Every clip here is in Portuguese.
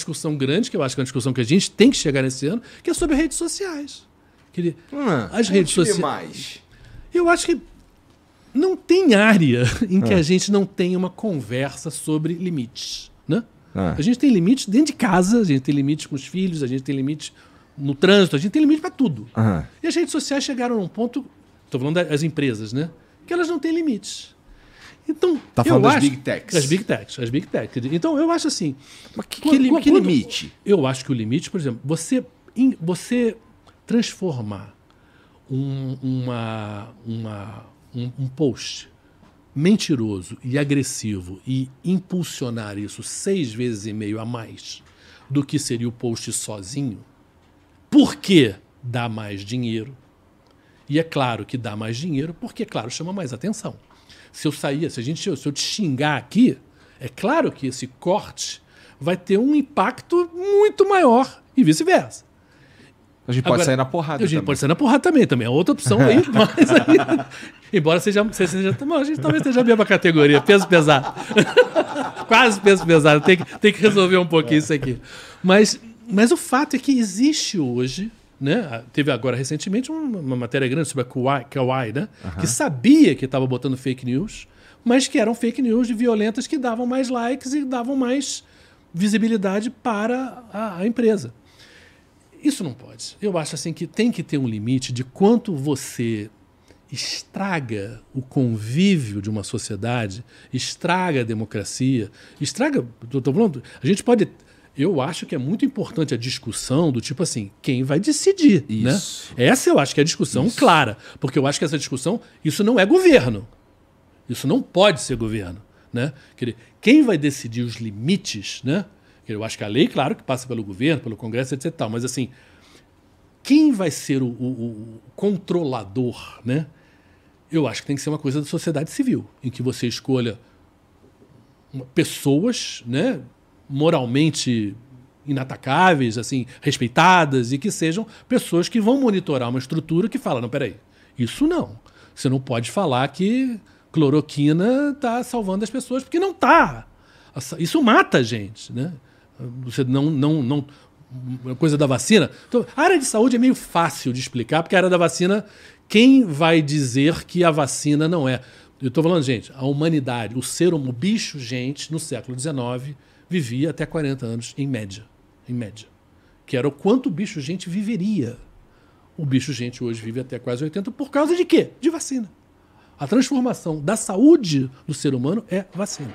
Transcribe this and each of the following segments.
discussão grande, que eu acho que é uma discussão que a gente tem que chegar nesse ano, que é sobre redes sociais. As redes sociais. Mais. Eu acho que não tem área em que a gente não tenha uma conversa sobre limites, né? A gente tem limites dentro de casa, a gente tem limites com os filhos, a gente tem limites no trânsito, a gente tem limite para tudo. E as redes sociais chegaram num ponto, estou falando das empresas, né? Que elas não têm limites. Então, tá falando das Big Techs. As Big Techs. Então, eu acho assim... Mas que limite? Eu acho que o limite, por exemplo, você transformar um post mentiroso e agressivo e impulsionar isso 6,5 vezes a mais do que seria o post sozinho, porque dá mais dinheiro. E é claro que dá mais dinheiro porque, claro, chama mais atenção. Se eu te xingar aqui, é claro que esse corte vai ter um impacto muito maior e vice-versa. A gente pode sair na porrada também. A gente pode sair na porrada também é outra opção aí, mas aí, embora seja a gente talvez esteja a mesma categoria, peso pesado. Quase peso pesado, tem que resolver um pouquinho isso aqui. Mas o fato é que existe hoje, né? Teve agora recentemente uma matéria grande sobre a Kawaii, né? Que sabia que estava botando fake news, mas que eram fake news violentas que davam mais likes e davam mais visibilidade para a empresa. Isso não pode. Eu acho assim que tem que ter um limite de quanto você estraga o convívio de uma sociedade, estraga a democracia, estraga... Tô falando, a gente pode... Eu acho que é muito importante a discussão do tipo assim, quem vai decidir, isso, né? Essa eu acho que é a discussão clara, porque eu acho que essa discussão, isso não é governo. Isso não pode ser governo, né? Quem vai decidir os limites, né? Eu acho que a lei, claro, que passa pelo governo, pelo Congresso, etc. Mas assim, quem vai ser o controlador, né? Eu acho que tem que ser uma coisa da sociedade civil, em que você escolha pessoas, né, moralmente inatacáveis, assim, respeitadas, e que sejam pessoas que vão monitorar uma estrutura que fala, não, peraí, isso não. Você não pode falar que cloroquina está salvando as pessoas, porque não está. Isso mata a gente, né? Você não coisa da vacina. Então, a área de saúde é meio fácil de explicar, porque a área da vacina, quem vai dizer que a vacina não é? Eu estou falando, gente, a humanidade, o bicho, gente, no século XIX, vivia até 40 anos, em média. Que era o quanto o bicho, gente, viveria. O bicho, gente, hoje vive até quase 80 por causa de quê? De vacina. A transformação da saúde do ser humano é vacina.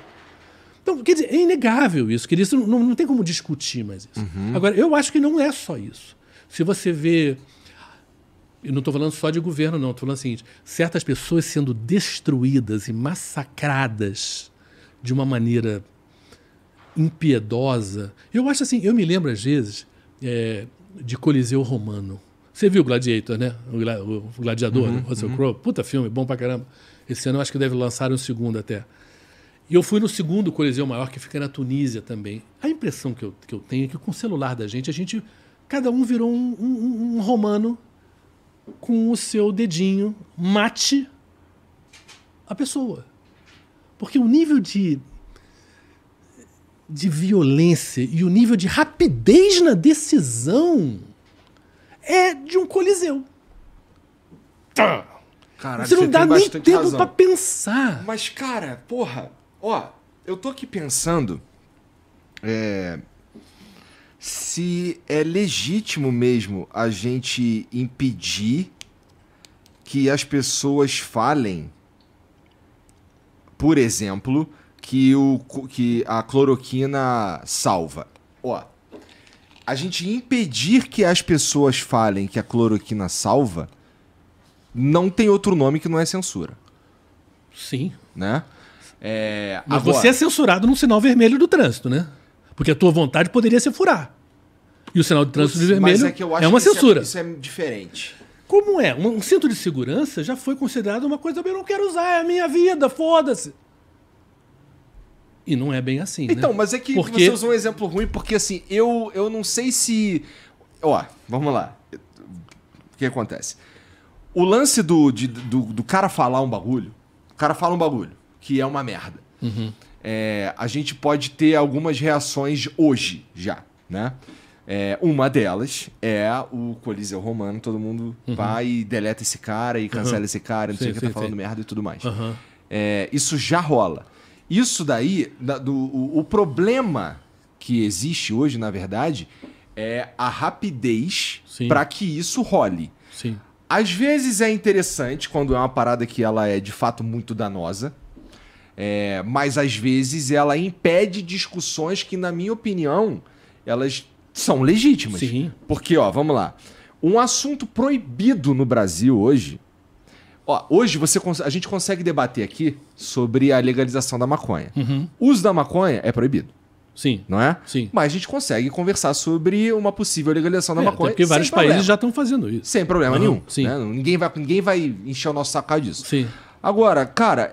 Então, quer dizer, é inegável isso. Isso não tem como discutir mais isso. Agora, eu acho que não é só isso. Se você vê... Eu não estou falando só de governo, não. Estou falando o seguinte, certas pessoas sendo destruídas e massacradas de uma maneira impiedosa. Eu acho assim, eu me lembro às vezes de Coliseu Romano. Você viu o Gladiator, né? O Gladiador, né? Russell Crowe. Puta filme, bom pra caramba. Esse ano eu acho que deve lançar um segundo até. E eu fui no segundo Coliseu Maior, que fica na Tunísia também. A impressão que eu tenho é que com o celular da gente, cada um virou um romano com o seu dedinho, mate a pessoa. Porque o nível de violência e o nível de rapidez na decisão é de um coliseu. Caralho, você não dá nem tempo pra pensar. Mas, cara, porra, ó, eu tô aqui pensando se é legítimo mesmo a gente impedir que as pessoas falem, por exemplo, que a cloroquina salva. Ó, a gente impedir que as pessoas falem que a cloroquina salva não tem outro nome que não é censura. Sim. Né? Mas agora, você é censurado num sinal vermelho do trânsito, né? Porque a tua vontade poderia ser furar. E o sinal de trânsito vermelho é uma censura. Isso é diferente. Como é? Um cinto de segurança já foi considerado uma coisa que eu não quero usar, é a minha vida, foda-se. E não é bem assim, então, né? mas é que você usou um exemplo ruim, porque assim, eu não sei se... Ó, vamos lá. O que acontece? O lance do cara falar um bagulho, o cara fala um bagulho, que é uma merda. A gente pode ter algumas reações hoje já, né? Uma delas é o Coliseu Romano, todo mundo vai e deleta esse cara e cancela esse cara, não sei o que, tá falando merda e tudo mais. Isso já rola. Isso daí, o problema que existe hoje, na verdade, é a rapidez para que isso role. Sim. Às vezes é interessante quando é uma parada que ela é de fato muito danosa, mas às vezes ela impede discussões que, na minha opinião, elas são legítimas. Sim. Porque, ó, vamos lá. Um assunto proibido no Brasil hoje... Ó, hoje a gente consegue debater aqui sobre a legalização da maconha. O uso da maconha é proibido. Sim. Não é? Sim. Mas a gente consegue conversar sobre uma possível legalização da maconha. Porque vários países já estão fazendo isso. Sem problema nenhum. Sim. Né? Ninguém vai encher o nosso saco por causa disso. Sim. Agora, cara,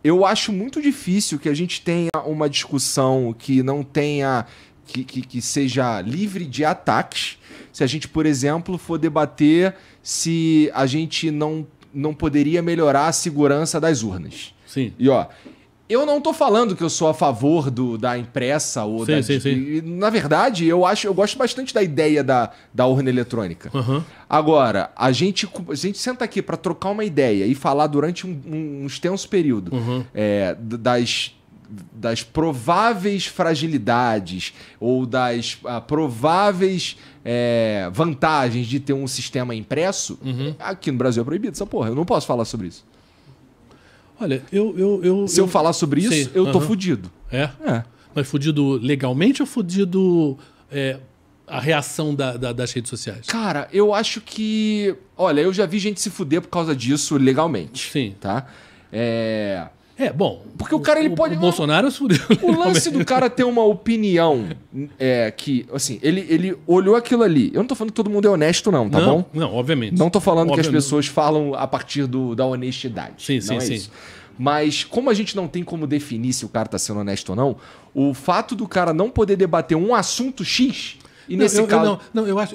eu acho muito difícil que a gente tenha uma discussão que não tenha... Que seja livre de ataques. Se a gente, por exemplo, for debater se a gente não poderia melhorar a segurança das urnas. Sim. E, ó, eu não tô falando que eu sou a favor da impressa ou sim, da... Sim. Na verdade, eu gosto bastante da ideia da urna eletrônica. Agora, a gente senta aqui para trocar uma ideia e falar durante um extenso período das prováveis fragilidades ou das prováveis vantagens de ter um sistema impresso, aqui no Brasil é proibido essa porra. Eu não posso falar sobre isso. Olha, Se eu falar sobre isso, sei. eu tô fudido. É? Mas fudido legalmente ou fudido a reação das redes sociais? Cara, eu acho que... Olha, eu já vi gente se fuder por causa disso legalmente. Sim. Tá? Bom... Porque o cara, ele pode... O Bolsonaro se fudeu. O lance do cara ter uma opinião que, assim, ele olhou aquilo ali. Eu não tô falando que todo mundo é honesto, não, tá bom? Não, obviamente. Não tô falando que as pessoas falam a partir da honestidade. Sim, não sim. Isso. Mas como a gente não tem como definir se o cara tá sendo honesto ou não, o fato do cara não poder debater um assunto X... E nesse caso...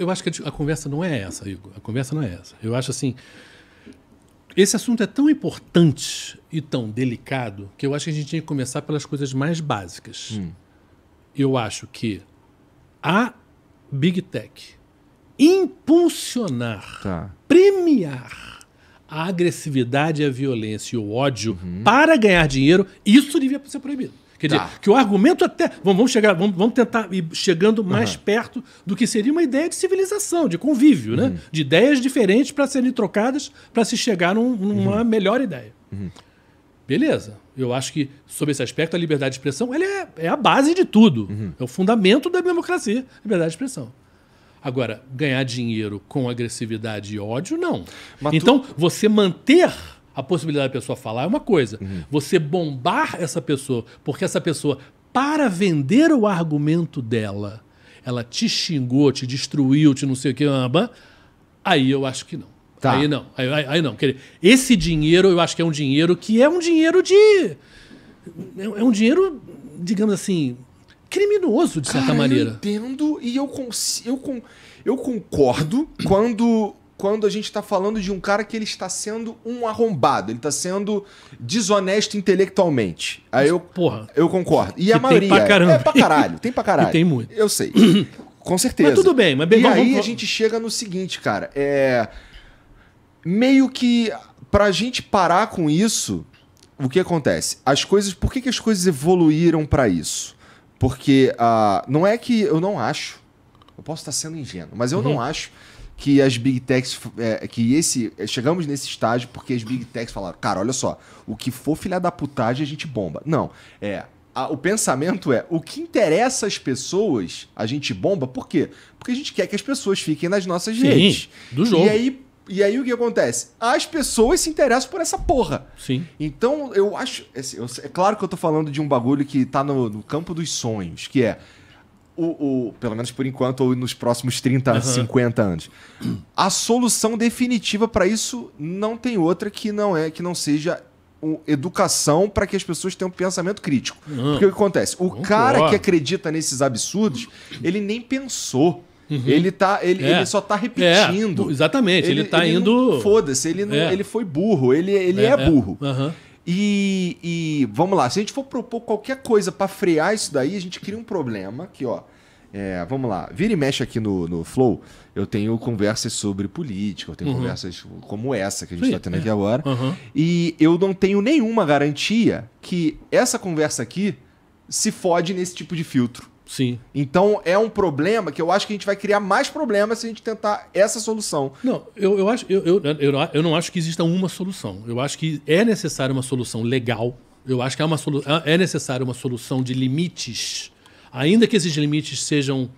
Eu acho que a conversa não é essa, Igor. A conversa não é essa. Eu acho assim... Esse assunto é tão importante e tão delicado que eu acho que a gente tinha que começar pelas coisas mais básicas. Eu acho que a Big Tech impulsionar, premiar a agressividade, a violência e o ódio para ganhar dinheiro, isso devia ser proibido. Quer dizer, que o argumento até... Vamos tentar ir chegando mais perto do que seria uma ideia de civilização, de convívio, né? De ideias diferentes para serem trocadas para se chegar numa melhor ideia. Beleza. Eu acho que, sob esse aspecto, a liberdade de expressão ela é a base de tudo. É o fundamento da democracia, liberdade de expressão. Agora, ganhar dinheiro com agressividade e ódio, não. Então, você manter... A possibilidade da pessoa falar é uma coisa. Você bombar essa pessoa, porque essa pessoa, para vender o argumento dela, ela te xingou, te destruiu, te não sei o que, aí eu acho que não. Aí não. Aí não. Esse dinheiro, eu acho que é um dinheiro de... É um dinheiro, digamos assim, criminoso, de certa maneira. Eu entendo e eu concordo quando a gente está falando de um cara que ele está sendo um arrombado, ele está sendo desonesto intelectualmente. Aí eu concordo. E a maioria tem pra caramba. Tem pra caralho. E tem muito. Eu sei. Com certeza. Mas tudo bem. Mas aí a gente chega no seguinte, cara. Meio que pra gente parar com isso, o que acontece? Por que as coisas evoluíram pra isso? Porque não é que eu não acho, eu posso estar sendo ingênuo, mas eu não acho que as Big Techs, chegamos nesse estágio porque as Big Techs falaram, cara, olha só, o que for filha da putagem a gente bomba. Não, o pensamento o que interessa às pessoas, a gente bomba, por quê? Porque a gente quer que as pessoas fiquem nas nossas redes. Do jogo. E aí o que acontece? As pessoas se interessam por essa porra. Sim. Então eu acho, é claro que eu tô falando de um bagulho que tá no campo dos sonhos, que é pelo menos por enquanto, ou nos próximos 30, 50 anos. A solução definitiva para isso não tem outra que não seja educação para que as pessoas tenham um pensamento crítico. Porque o que acontece? O cara que acredita nesses absurdos, ele nem pensou. Ele só tá repetindo. Exatamente, ele tá indo... Foda-se, ele foi burro, ele é burro. E vamos lá, se a gente for propor qualquer coisa para frear isso daí, a gente cria um problema que, Vamos lá. Vira e mexe aqui no Flow, eu tenho conversas sobre política, eu tenho conversas como essa que a gente está tendo aqui agora. E eu não tenho nenhuma garantia que essa conversa aqui se fode nesse tipo de filtro. Sim. Então é um problema que eu acho que a gente vai criar mais problemas se a gente tentar essa solução. Não, eu não acho que exista uma solução. Eu acho que é necessária uma solução legal. Eu acho que é necessária uma solução de limites, ainda que esses limites sejam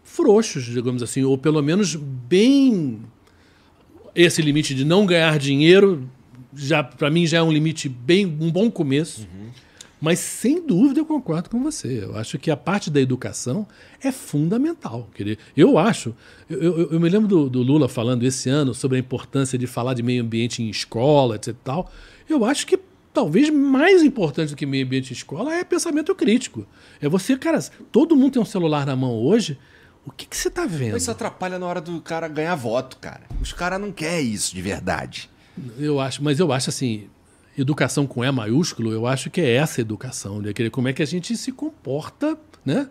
frouxos, digamos assim, ou pelo menos bem... Esse limite de não ganhar dinheiro, para mim já é um limite um bom começo. Mas, sem dúvida, eu concordo com você. Eu acho que a parte da educação é fundamental. Eu acho... Eu me lembro do Lula falando esse ano sobre a importância de falar de meio ambiente em escola, etc. Tal. Eu acho que talvez mais importante do que meio ambiente em escola é pensamento crítico. É você, cara... Todo mundo tem um celular na mão hoje. O que você está vendo? Isso atrapalha na hora do cara ganhar voto, cara. Os caras não querem isso de verdade. Mas eu acho assim... Educação com E maiúsculo, eu acho que é essa educação, né? Como é que a gente se comporta, né?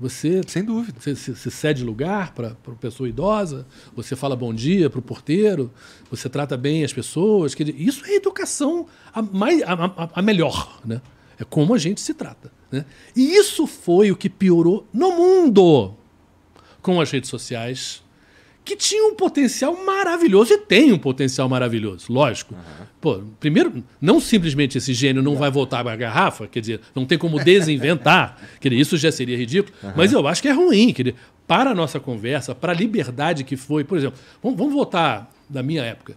Você, sem dúvida, você cede lugar para a pessoa idosa, você fala bom dia para o porteiro, você trata bem as pessoas. Isso é educação a melhor, né? É como a gente se trata, né? E isso foi o que piorou no mundo com as redes sociais, que tinha um potencial maravilhoso, e tem um potencial maravilhoso, lógico. Pô, primeiro, não simplesmente esse gênio não vai voltar para a garrafa, quer dizer, não tem como desinventar, quer dizer, isso já seria ridículo, mas eu acho que é ruim, quer dizer, para a nossa conversa, para a liberdade que foi, por exemplo, vamos voltar da minha época.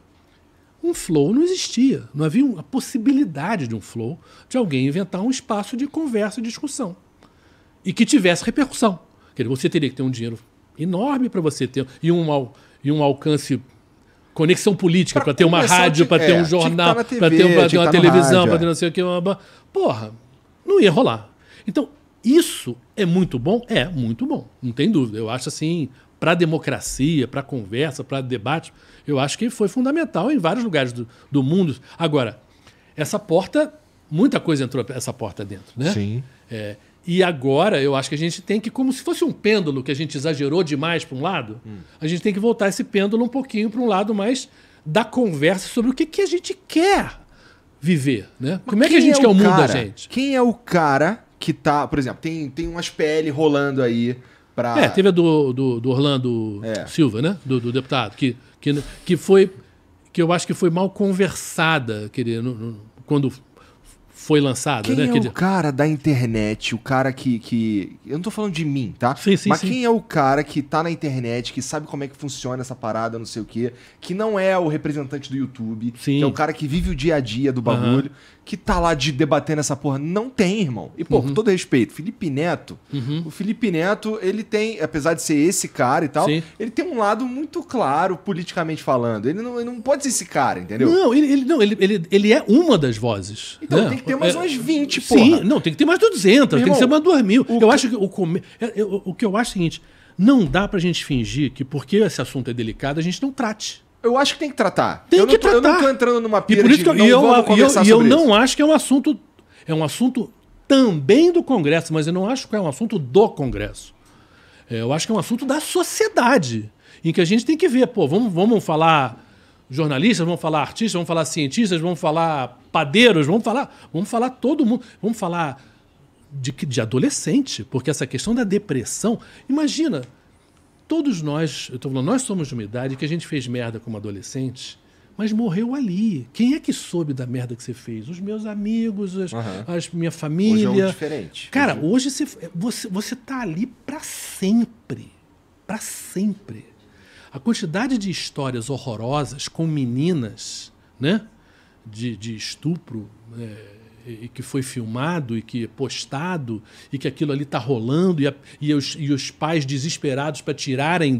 Um flow não existia, não havia a possibilidade de um flow, de alguém inventar um espaço de conversa e discussão, e que tivesse repercussão. Quer dizer, você teria que ter um dinheiro enorme para você ter, e um alcance, conexão política, para ter uma rádio, para ter um jornal, para ter uma televisão, para ter não sei o que. Porra, não ia rolar. Então, isso é muito bom? É muito bom, não tem dúvida. Eu acho assim, para a democracia, para a conversa, para debate, eu acho que foi fundamental em vários lugares do mundo. Agora, essa porta, muita coisa entrou essa porta dentro, né? Sim. E agora eu acho que a gente tem que, como se fosse um pêndulo que a gente exagerou demais para um lado, a gente tem que voltar esse pêndulo um pouquinho para um lado mais da conversa sobre o que a gente quer viver, né? Como é que a gente quer o mundo da gente? Quem é o cara que tá, por exemplo, tem umas PL rolando aí para... teve a do Orlando Silva, né? Do deputado, que eu acho que foi mal conversada, quando foi lançado, quem né? É o cara da internet, o cara que... Eu não tô falando de mim, tá? Sim, mas quem é o cara que tá na internet, que sabe como é que funciona essa parada, não sei o quê, que não é o representante do YouTube, que é o cara que vive o dia a dia do bagulho, que tá lá debatendo essa porra? Não tem, irmão. E, pô, com todo respeito, Felipe Neto, o Felipe Neto, ele tem, apesar de ser esse cara e tal, ele tem um lado muito claro, politicamente falando. Ele não pode ser esse cara, entendeu? Não, ele é uma das vozes. Então, né? tem que ter mais umas 20, porra. Sim, não, tem que ter mais 200, tem que ser mais 2.000. Eu acho que o que eu acho é o seguinte, não dá pra gente fingir que porque esse assunto é delicado, a gente não trate. Eu acho que tem que tratar. Eu não tô entrando numa pira por isso de vamos conversar sobre isso. E eu não acho que é um assunto também do Congresso, mas eu não acho que é um assunto do Congresso. Eu acho que é um assunto da sociedade, em que a gente tem que ver, pô, vamos falar jornalistas, vamos falar artistas, vamos falar cientistas, vamos falar padeiros, vamos falar todo mundo, vamos falar de adolescente, porque essa questão da depressão, imagina, todos nós, eu tô falando, nós somos de uma idade que a gente fez merda como adolescente, mas morreu ali. Quem é que soube da merda que você fez? Os meus amigos, minha família. Hoje é diferente. Cara, hoje você tá ali para sempre. Para sempre. A quantidade de histórias horrorosas com meninas, né, de estupro, e que foi filmado e que é postado e que aquilo ali está rolando e os pais desesperados para tirarem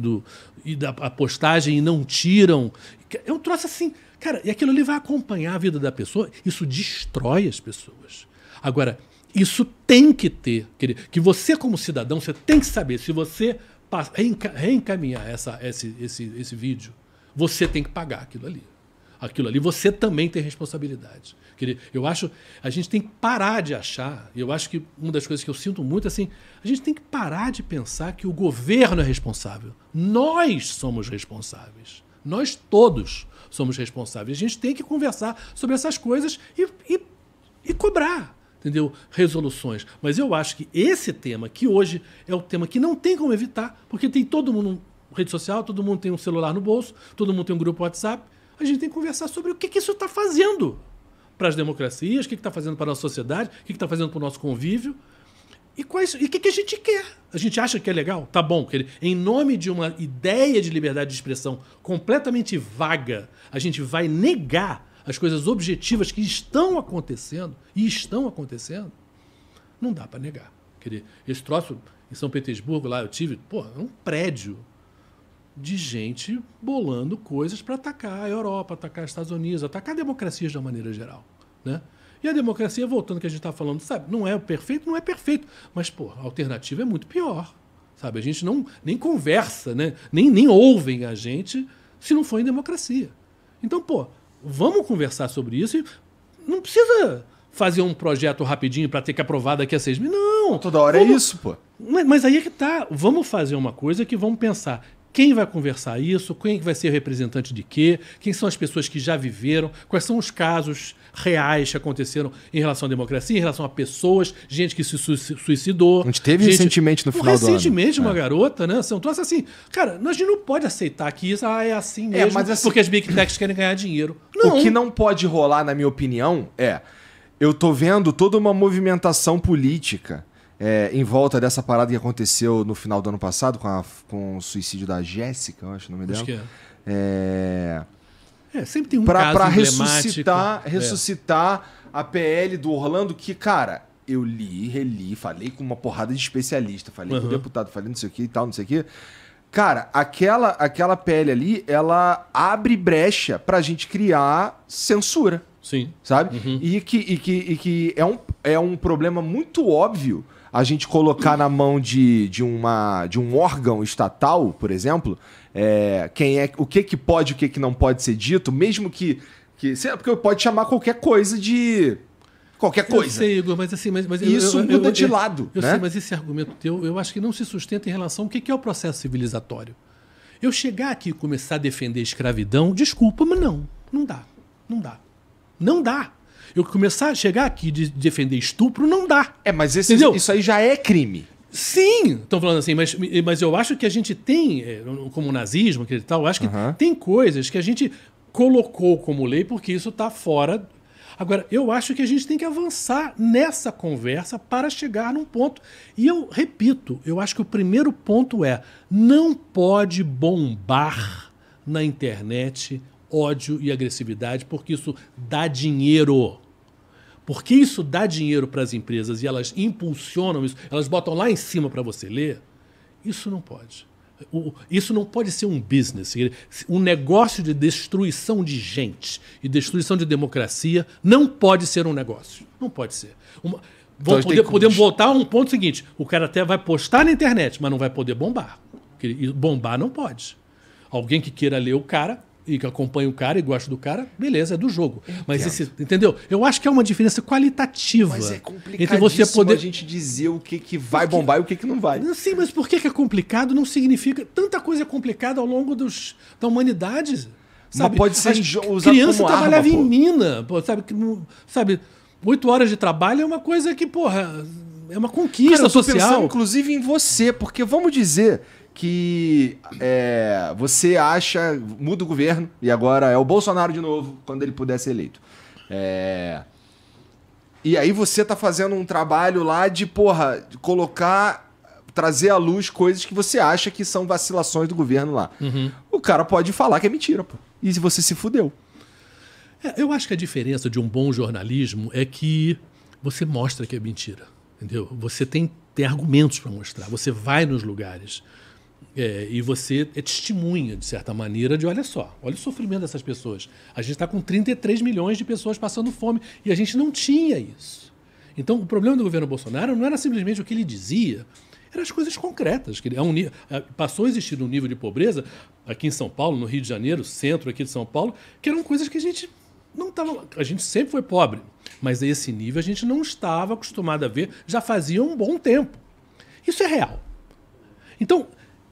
da postagem e não tiram. É um troço assim, cara, e aquilo ali vai acompanhar a vida da pessoa, isso destrói as pessoas. Agora, isso tem que ter, que você como cidadão, você tem que saber, se você reencaminhar esse vídeo, você tem que pagar aquilo ali. aquilo ali, você também tem responsabilidade. Eu acho, a gente tem que parar de achar, eu acho que uma das coisas que eu sinto muito, assim, a gente tem que parar de pensar que o governo é responsável. Nós somos responsáveis. Nós todos somos responsáveis. A gente tem que conversar sobre essas coisas e cobrar, entendeu? Resoluções. Mas eu acho que esse tema, que hoje é o tema que não tem como evitar, porque tem todo mundo rede social, todo mundo tem um celular no bolso, todo mundo tem um grupo WhatsApp, a gente tem que conversar sobre o que isso está fazendo para as democracias, o que está fazendo para a nossa sociedade, o que está fazendo para o nosso convívio, e o que a gente quer. A gente acha que é legal? Tá bom. Em nome de uma ideia de liberdade de expressão completamente vaga, a gente vai negar as coisas objetivas que estão acontecendo, e estão acontecendo, não dá para negar. Esse troço em São Petersburgo, lá eu tive, é um prédio de gente bolando coisas para atacar a Europa, atacar os Estados Unidos, atacar democracias de uma maneira geral, né? E a democracia, voltando ao que a gente está falando, sabe, não é perfeito, não é perfeito, mas, a alternativa é muito pior, sabe? A gente nem conversa, né? Nem ouvem a gente se não for em democracia. Então, vamos conversar sobre isso e não precisa fazer um projeto rapidinho para ter que aprovar daqui a 6 meses. Não! Toda hora é isso, pô. Mas aí é que tá. Vamos fazer uma coisa que vamos pensar. Quem vai conversar isso? Quem vai ser representante de quê? Quem são as pessoas que já viveram? Quais são os casos reais que aconteceram em relação à democracia, em relação a pessoas, gente que se suicidou. A gente teve recentemente no final do ano. Recentemente uma garota, né? Um troço assim. Cara, a gente não pode aceitar que isso é assim mesmo, mas assim, porque as big techs querem ganhar dinheiro. Não. O que não pode rolar, na minha opinião, eu tô vendo toda uma movimentação política em volta dessa parada que aconteceu no final do ano passado com o suicídio da Jéssica, eu acho o nome dela. Acho que sempre tem um caso emblemático. Ressuscitar a PL do Orlando, que, cara, eu li, reli, falei com uma porrada de especialista, falei com o deputado, falei não sei o que e tal, não sei o que. Cara, aquela PL ali, ela abre brecha pra gente criar censura. Sim. Sabe? Uhum. E que é um problema muito óbvio a gente colocar na mão de um órgão estatal, por exemplo, o que pode e o que não pode ser dito, mesmo que porque pode chamar qualquer coisa de qualquer coisa. Eu sei, Igor, mas assim... Mas isso muda de lado. Eu né? sei, mas esse argumento teu, eu acho que não se sustenta em relação ao que é o processo civilizatório. Eu chegar aqui e começar a defender a escravidão, desculpa, mas não dá. Não dá. Eu começar a chegar aqui de defender estupro, não dá. Mas isso aí já é crime. Sim, estão falando assim, mas eu acho que a gente tem, como o nazismo, que tal, eu acho que tem coisas que a gente colocou como lei porque isso está fora. Agora, eu acho que a gente tem que avançar nessa conversa para chegar num ponto. E eu repito, eu acho que o primeiro ponto não pode bombar na internet ódio e agressividade, porque isso dá dinheiro. Porque isso dá dinheiro para as empresas e elas impulsionam isso, elas botam lá em cima para você ler, isso não pode. Isso não pode ser um business. Um negócio de destruição de gente e destruição de democracia não pode ser um negócio. Não pode ser. Podemos voltar a um ponto seguinte. O cara até vai postar na internet, mas não vai poder bombar. Porque bombar não pode. Alguém que queira ler o cara e que acompanha o cara e gosta do cara, beleza, é do jogo. Mas entendeu? Eu acho que é uma diferença qualitativa. Mas é complicadíssimo entre você poder... a gente dizer o que vai bombar e o que não vai. Sim, mas por que é complicado não significa... Tanta coisa é complicada ao longo da humanidade. Sabe? Mas pode ser usado criança como trabalhava arma, em mina, sabe? 8 horas de trabalho é uma coisa que, é uma conquista social. Pensando, inclusive, em você, porque vamos dizer que você muda o governo e agora é o Bolsonaro de novo, quando ele puder ser eleito. E aí você tá fazendo um trabalho lá de trazer à luz coisas que você acha que são vacilações do governo lá. Uhum. O cara pode falar que é mentira, pô. E você se fudeu. Eu acho que a diferença de um bom jornalismo é que você mostra que é mentira, entendeu? Você tem argumentos para mostrar, você vai nos lugares. E você é testemunha, de certa maneira, olha o sofrimento dessas pessoas. A gente está com 33 milhões de pessoas passando fome e a gente não tinha isso. Então, o problema do governo Bolsonaro não era simplesmente o que ele dizia, eram as coisas concretas. Passou a existir um nível de pobreza aqui em São Paulo, no Rio de Janeiro, centro aqui de São Paulo, que eram coisas que a gente não estava... A gente sempre foi pobre, mas a esse nível a gente não estava acostumado a ver, já fazia um bom tempo. Isso é real. Então,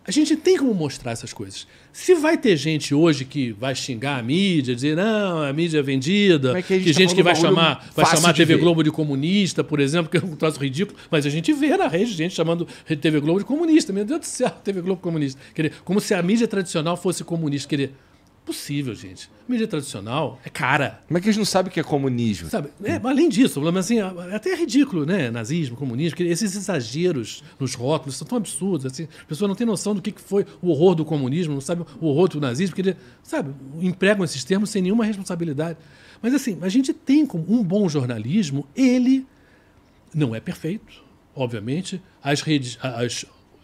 a gente tem como mostrar essas coisas. Se vai ter gente hoje que vai xingar a mídia, dizer, não, a mídia é vendida, que gente que vai chamar a TV Globo de comunista, por exemplo, que é um troço ridículo, mas a gente vê na rede gente chamando a TV Globo de comunista. Meu Deus do céu, TV Globo comunista. Quer dizer, como se a mídia tradicional fosse comunista. Quer dizer, possível, gente. A mídia tradicional é cara. Como é que eles não sabem o que é comunismo? Sabe? Além disso, assim, até é ridículo, né? Nazismo, comunismo, esses exageros nos rótulos são tão absurdos. Assim, a pessoa não tem noção do que foi o horror do comunismo, não sabe o horror do nazismo, porque, sabe, empregam esses termos sem nenhuma responsabilidade. Mas assim, a gente tem como um bom jornalismo, ele não é perfeito, obviamente. As redes,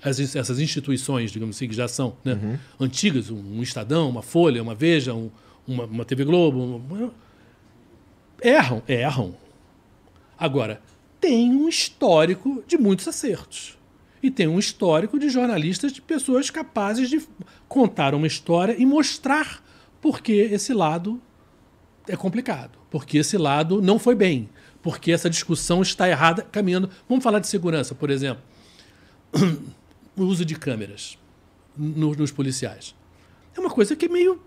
essas instituições, digamos assim, que já são, né, antigas, um Estadão, uma Folha, uma Veja, uma TV Globo, erram. Agora, tem um histórico de muitos acertos. E tem um histórico de jornalistas, de pessoas capazes de contar uma história e mostrar por que esse lado é complicado, porque esse lado não foi bem, porque essa discussão está errada, caminhando. Vamos falar de segurança, por exemplo. O uso de câmeras nos policiais. É uma coisa que é meio...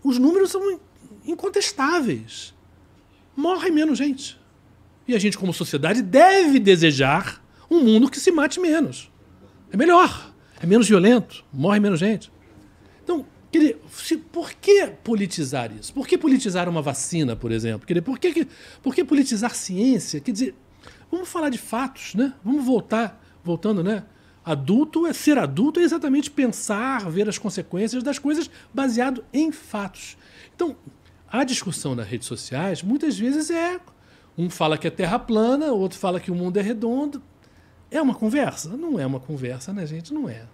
Os números são incontestáveis. Morre menos gente. E a gente, como sociedade, deve desejar um mundo que se mate menos. É melhor. É menos violento. Morre menos gente. Então, por que politizar isso? Por que politizar uma vacina, por exemplo? Por que politizar ciência? Quer dizer, vamos falar de fatos, né? Vamos voltando, né? Ser adulto é exatamente pensar, ver as consequências das coisas baseado em fatos. Então, a discussão nas redes sociais, muitas vezes um fala que é terra plana, o outro fala que o mundo é redondo. É uma conversa? Não é uma conversa, né, gente? Não é,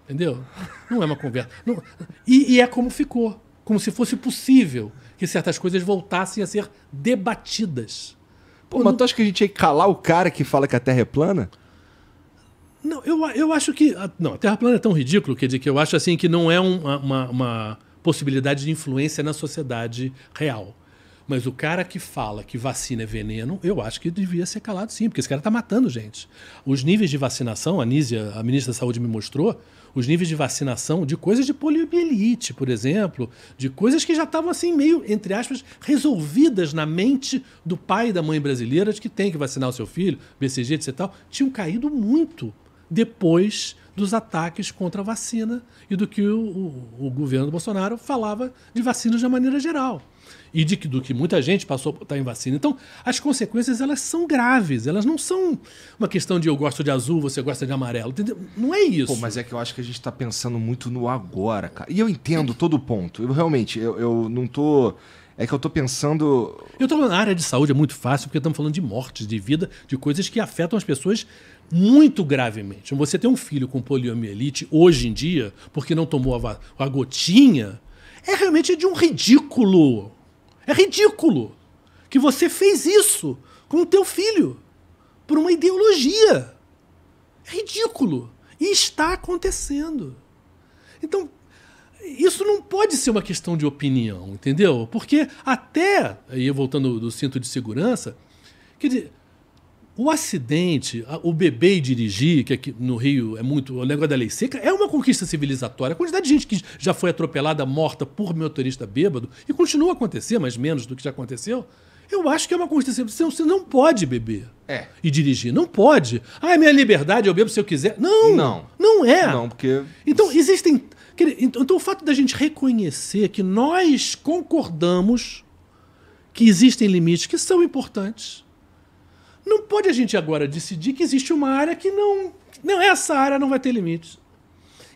entendeu? Não é uma conversa. Não, e é como ficou, como se fosse possível que certas coisas voltassem a ser debatidas. Pô, mas tu acha que a gente ia calar o cara que fala que a terra é plana? Não, eu acho que... Não, a Terra plana é tão ridículo, quer dizer, que eu acho assim que não é uma possibilidade de influência na sociedade real. Mas o cara que fala que vacina é veneno, eu acho que devia ser calado sim, porque esse cara está matando gente. Os níveis de vacinação, a Nízia, a ministra da Saúde, me mostrou, os níveis de vacinação de coisas de poliomielite, por exemplo, de coisas que já estavam assim meio, entre aspas, resolvidas na mente do pai e da mãe brasileira de que tem que vacinar o seu filho, BCG, etc. Tal, tinham caído muito depois dos ataques contra a vacina e do que o governo do Bolsonaro falava de vacinas de uma maneira geral. E do que muita gente passou a estar em vacina. Então, as consequências, elas são graves. Elas não são uma questão de eu gosto de azul, você gosta de amarelo. Entendeu? Não é isso. Pô, mas é que eu acho que a gente está pensando muito no agora, cara. E eu entendo todo o ponto. Eu não tô... É que eu tô pensando... Eu tô falando, na área de saúde é muito fácil, porque estamos falando de mortes, de vida, de coisas que afetam as pessoas muito gravemente. Você ter um filho com poliomielite hoje em dia, porque não tomou a gotinha, é realmente de um ridículo. É ridículo que você fez isso com o teu filho por uma ideologia. É ridículo. E está acontecendo. Então, isso não pode ser uma questão de opinião, entendeu? Porque até, aí voltando do cinto de segurança, quer dizer, o acidente, o beber e dirigir, que aqui no Rio é muito, o negócio da lei seca, é uma conquista civilizatória. A quantidade de gente que já foi atropelada, morta por motorista bêbado, e continua a acontecer, mas menos do que já aconteceu, eu acho que é uma conquista civilizatória. Você não pode beber e dirigir. Não pode. Ah, é minha liberdade, eu bebo se eu quiser. Não. Não é. Não, porque... Então, existem... Então, o fato da gente reconhecer que nós concordamos que existem limites que são importantes. Não pode a gente agora decidir que existe uma área que não... Não, essa área não vai ter limites.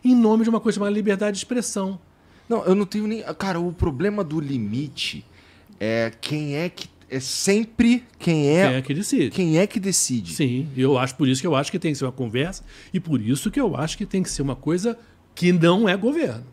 Em nome de uma coisa chamada liberdade de expressão. Não, eu não tenho nem... Cara, o problema do limite é quem é que... É sempre quem é que decide. Quem é que decide. Sim, por isso que eu acho que tem que ser uma conversa e por isso que eu acho que tem que ser uma coisa que não é governo.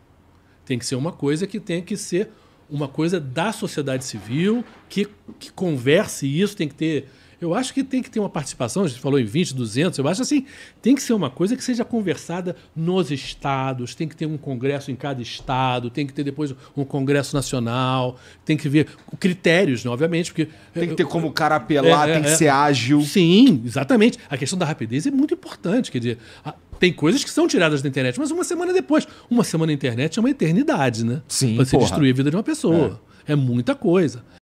Tem que ser uma coisa que tem que ser uma coisa da sociedade civil, que converse isso, tem que ter Eu acho que tem que ter uma participação, a gente falou em 20, 200, eu acho assim, tem que ser uma coisa que seja conversada nos estados, tem que ter um congresso em cada estado, tem que ter depois um congresso nacional, tem que ver critérios, né, obviamente, porque... Tem que ter como o cara apelar, tem que ser ágil. Sim, exatamente. A questão da rapidez é muito importante, quer dizer, tem coisas que são tiradas da internet, mas uma semana depois. Uma semana na internet é uma eternidade, né? Sim, pra você porra. destruir a vida de uma pessoa. É muita coisa.